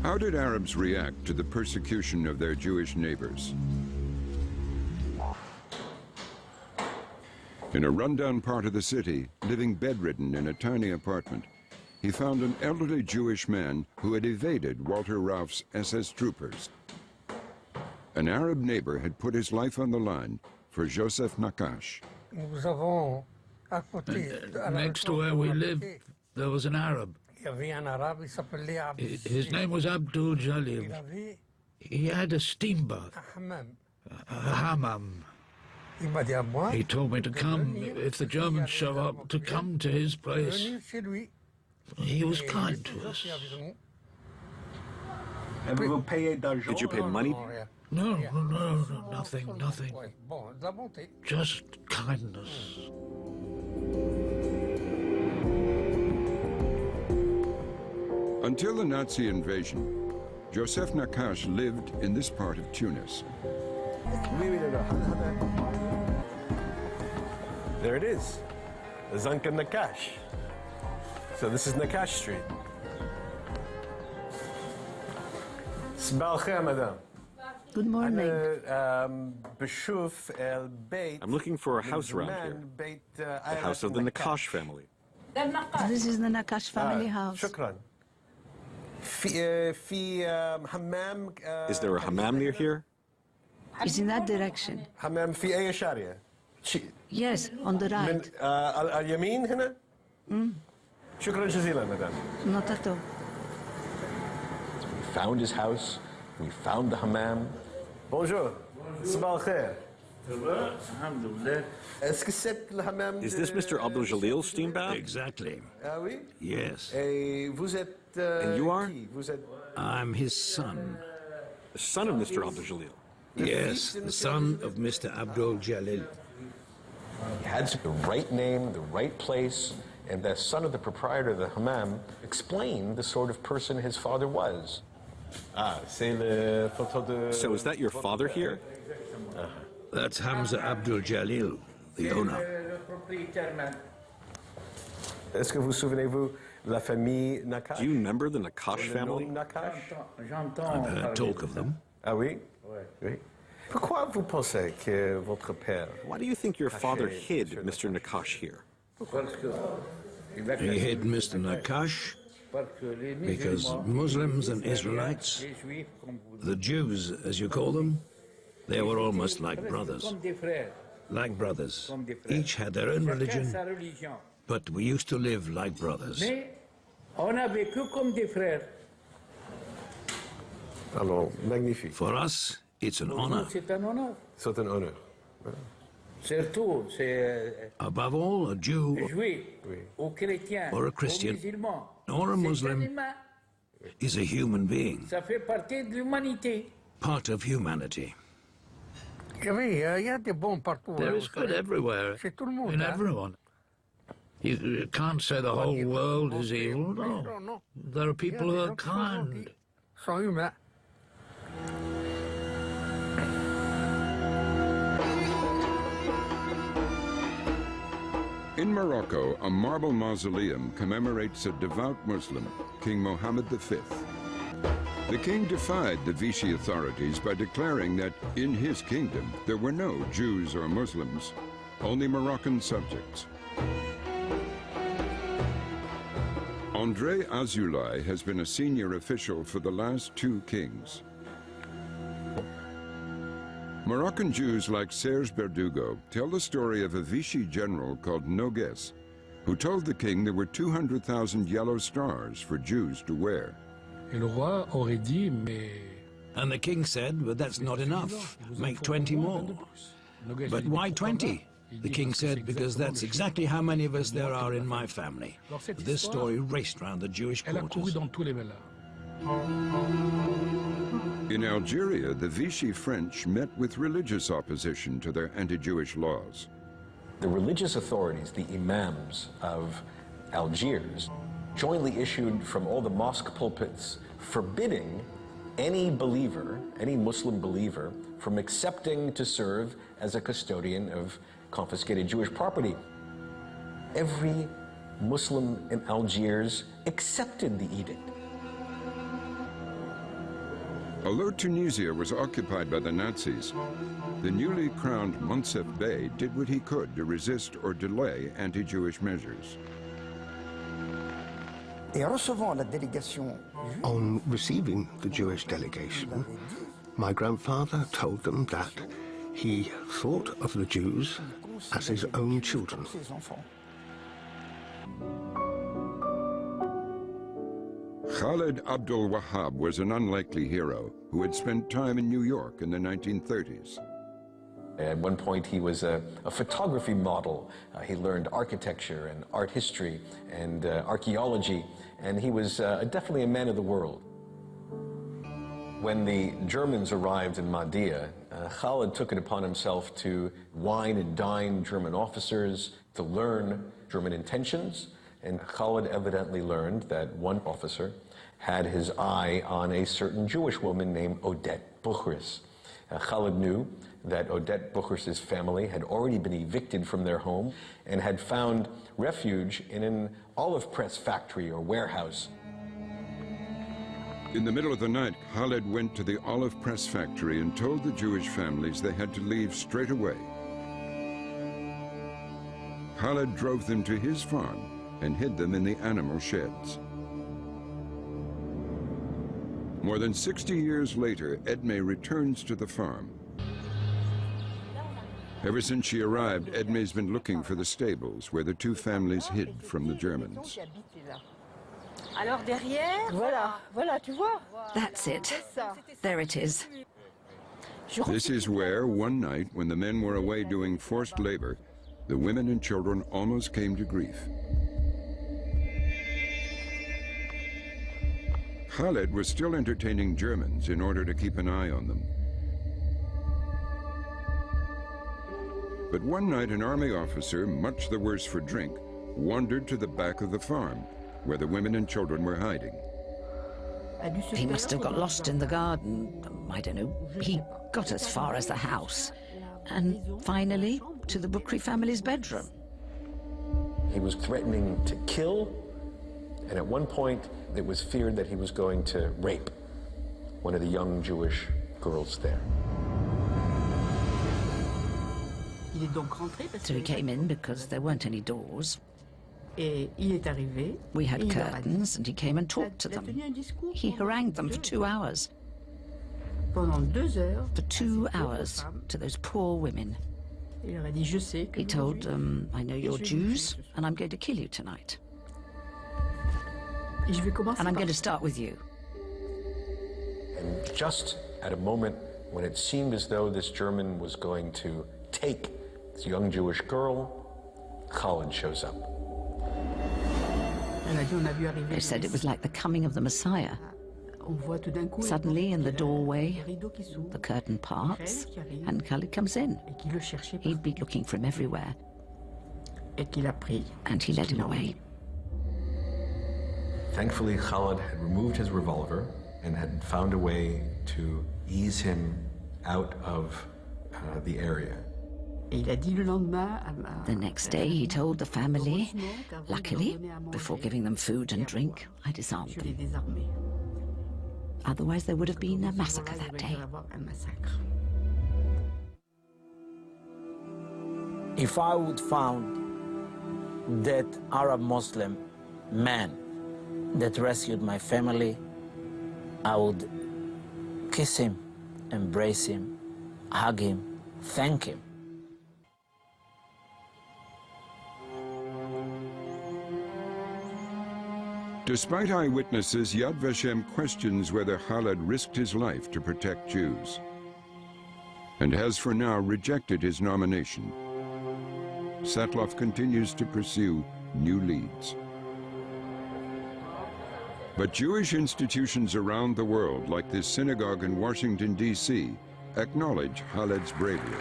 How did Arabs react to the persecution of their Jewish neighbors? In a rundown part of the city, living bedridden in a tiny apartment, he found an elderly Jewish man who had evaded Walter Rauff's SS troopers. An Arab neighbor had put his life on the line for Joseph Nakash. Next to where we lived, there was an Arab. His name was Abdul Jalil. He had a steam bath, a hammam. He told me to come, if the Germans show up, to come to his place. He was kind to us. Did you pay money? No, nothing. Just kindness. Until the Nazi invasion, Joseph Nakash lived in this part of Tunis. There it is, the Zanka Nakash. So this is Nakash Street. Sabah al-khair, madame. Good morning. I'm looking for a house around here. The house of the Nakash family. This is the Nakash family house. Shukran. Is there a hammam near here? It's in that direction. Hammam fi ay sharia? Yes, on the right. Al-yamin hina? Shukran jazilan, madame. Not at all. We found his house. We found the hammam. Bonjour. Sabah al-khair. Is this Mr. Abdul Jalil's steam bath? Exactly. Oui? Yes. And you are? I'm his son. The son of Mr. Abdul Jalil? Yes, the son of Mr. Abdul Jalil. He had the right name, the right place, and the son of the proprietor of the hammam explained the sort of person his father was. So is that your father here? That's Hamza Abdul Jalil, the owner. Est-ce que vous souvenez-vous la famille Nakash? Do you remember the Nakash family? I've heard talk of them. Ah oui? Oui. Pourquoi vous pensez que votre père... Why do you think your father hid Mr. Nakash here? He hid Mr. Nakash because Muslims and Israelites, the Jews as you call them, they were almost like brothers. Like brothers. Each had their own religion, but we used to live like brothers. Alors, magnifique. For us, it's an honor. C'est un honneur. Above all, a Jew or a Christian or a Muslim is a human being, part of humanity. There is good everywhere, in everyone. You can't say the whole world is evil, no. There are people who are kind. In Morocco, a marble mausoleum commemorates a devout Muslim, King Mohammed V. The king defied the Vichy authorities by declaring that in his kingdom there were no Jews or Muslims, only Moroccan subjects. André Azoulay has been a senior official for the last two kings. Moroccan Jews like Serge Berdugo tell the story of a Vichy general called Noguès, who told the king there were 200,000 yellow stars for Jews to wear. And the king said, but that's not enough, make 20 more. But why 20? The king said, because that's exactly how many of us there are in my family. This story raced round the Jewish quarters. In Algeria, the Vichy French met with religious opposition to their anti-Jewish laws. The religious authorities, the imams of Algiers, jointly issued from all the mosque pulpits forbidding any believer, any Muslim believer, from accepting to serve as a custodian of confiscated Jewish property. Every Muslim in Algiers accepted the edict. Although Tunisia was occupied by the Nazis, the newly crowned Moncef Bey did what he could to resist or delay anti-Jewish measures. On receiving the Jewish delegation, my grandfather told them that he thought of the Jews as his own children. Khalid Abdul Wahab was an unlikely hero who had spent time in New York in the 1930s. At one point, he was a photography model. He learned architecture and art history and archaeology, and he was definitely a man of the world. When the Germans arrived in Mahdia, Khalid took it upon himself to wine and dine German officers, to learn German intentions, and Khalid evidently learned that one officer had his eye on a certain Jewish woman named Odette Buchris. Khalid knew that Odette Buchris' family had already been evicted from their home and had found refuge in an olive press factory or warehouse. In the middle of the night, Khalid went to the olive press factory and told the Jewish families they had to leave straight away. Khalid drove them to his farm and hid them in the animal sheds. More than 60 years later, Edme returns to the farm. Ever since she arrived, Edme's been looking for the stables where the two families hid from the Germans. That's it. There it is. This is where, one night, when the men were away doing forced labor, the women and children almost came to grief. Khalid was still entertaining Germans in order to keep an eye on them. But one night, an army officer, much the worse for drink, wandered to the back of the farm, where the women and children were hiding. He must have got lost in the garden. I don't know. He got as far as the house. And finally, to the Bukhri family's bedroom. He was threatening to kill, and at one point, it was feared that he was going to rape one of the young Jewish girls there. So he came in because there weren't any doors. We had curtains, and he came and talked to them. He harangued them for 2 hours. For 2 hours, to those poor women. He told them, I know you're Jews, and I'm going to kill you tonight. And I'm going to start with you. And just at a moment when it seemed as though this German was going to take this young Jewish girl, Khalid shows up. They said it was like the coming of the Messiah. Suddenly, in the doorway, the curtain parts, and Khalid comes in. He'd been looking for him everywhere. And he led him away. Thankfully, Khalid had removed his revolver and had found a way to ease him out of the area. The next day, he told the family, luckily, before giving them food and drink, I disarmed them. Otherwise, there would have been a massacre that day. If I would found that Arab Muslim man that rescued my family, I would kiss him, embrace him, hug him, thank him. Despite eyewitnesses, Yad Vashem questions whether Khalid risked his life to protect Jews, and has for now rejected his nomination. Satloff continues to pursue new leads. But Jewish institutions around the world, like this synagogue in Washington, D.C., acknowledge Khalid's bravery.